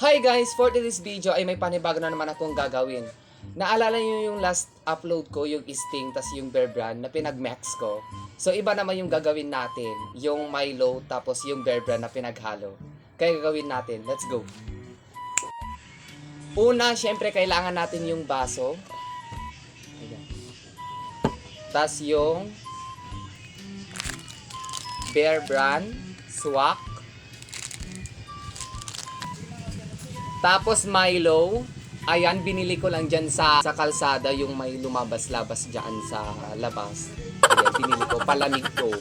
Hi guys! For today's video ay may panibago na naman akong gagawin. Naalala niyo yung last upload ko, yung Sting, tas yung Bear Brand na pinag-max ko. So iba naman yung gagawin natin, yung Milo, tapos yung Bear Brand na pinaghalo. Kaya gagawin natin, let's go! Una, syempre kailangan natin yung baso. Ayan. Tas yung Bear Brand, swak. Tapos Milo, ayan, binili ko lang dyan sa kalsada yung may lumabas-labas dyan sa labas. Ayan, binili ko, palamig ko.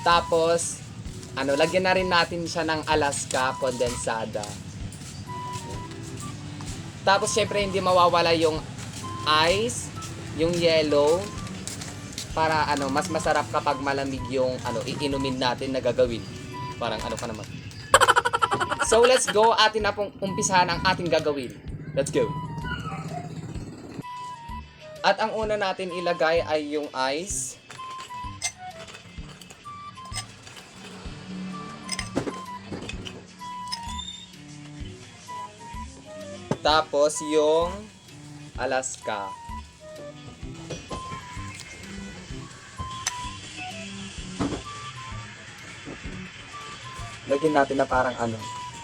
Tapos, lagyan na rin natin siya ng Alaska kondensada. Tapos, syempre, hindi mawawala yung ice, yung yellow, para mas masarap kapag malamig yung iinumin natin na gagawin. Parang pa naman. So let's go, atin na pong umpisahan ang ating gagawin. Let's go. At ang una natin ilagay ay yung ice. Tapos yung Alaska. Lagyan natin na parang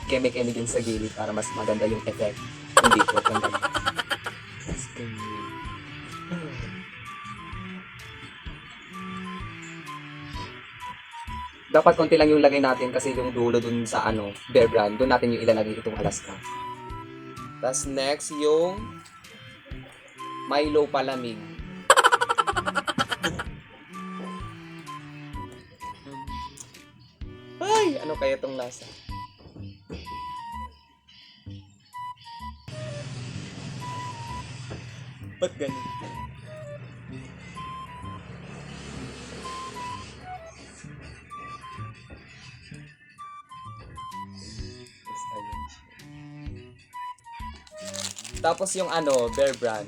keme-keme din sa gilid para mas maganda yung effect. Hindi po, ganda. Dapat konti lang yung lagay natin kasi yung dulo dun sa Bear Brand, dun natin yung ilalagay itong Alaska. Tapos next yung Milo palamig. Ay, ano kaya tong lasa? Ba't ganun? Tapos yung Bear Brand.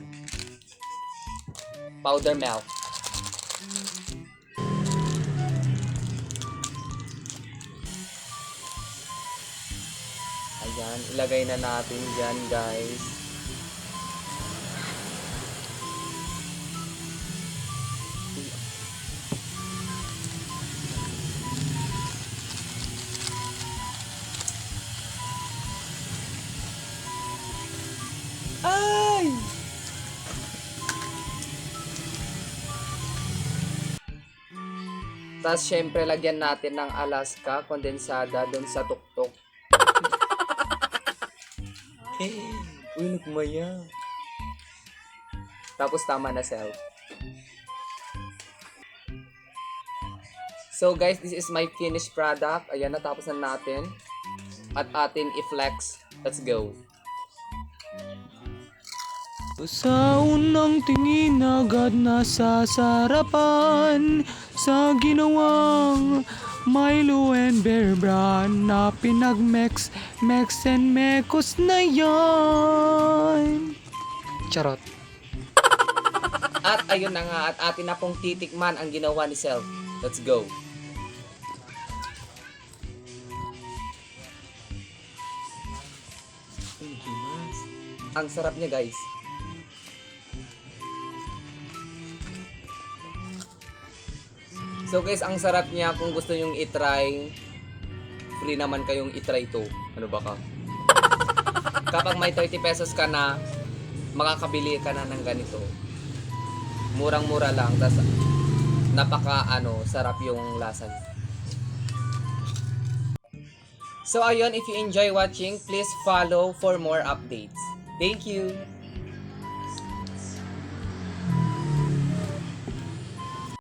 Powder milk. Ayan, ilagay na natin dyan, guys. Ay! Tapos, syempre, lagyan natin ng Alaska kondensada doon sa tuktok. Uy, nagmaya. Tapos tama na, self. So guys, this is my finished product. Ayan, natapos na natin. At atin i-flex. Let's go. Sa unang tingin agad nasasarapan sa ginawang Milo and Bear Brand na pinag-mex and mekos na yan. Charot. At ayun na nga, at atin na pong titikman ang ginawa ni Self. Let's go. Ang sarap niya, guys. So guys, ang sarap niya. Kung gusto nyong itry, free naman kayong itry to. Ano ba ka? Kapag may 30 pesos ka na, makakabili ka na ng ganito. Murang-mura lang. Tas sarap yung lasa niya. So ayun, if you enjoy watching, please follow for more updates. Thank you!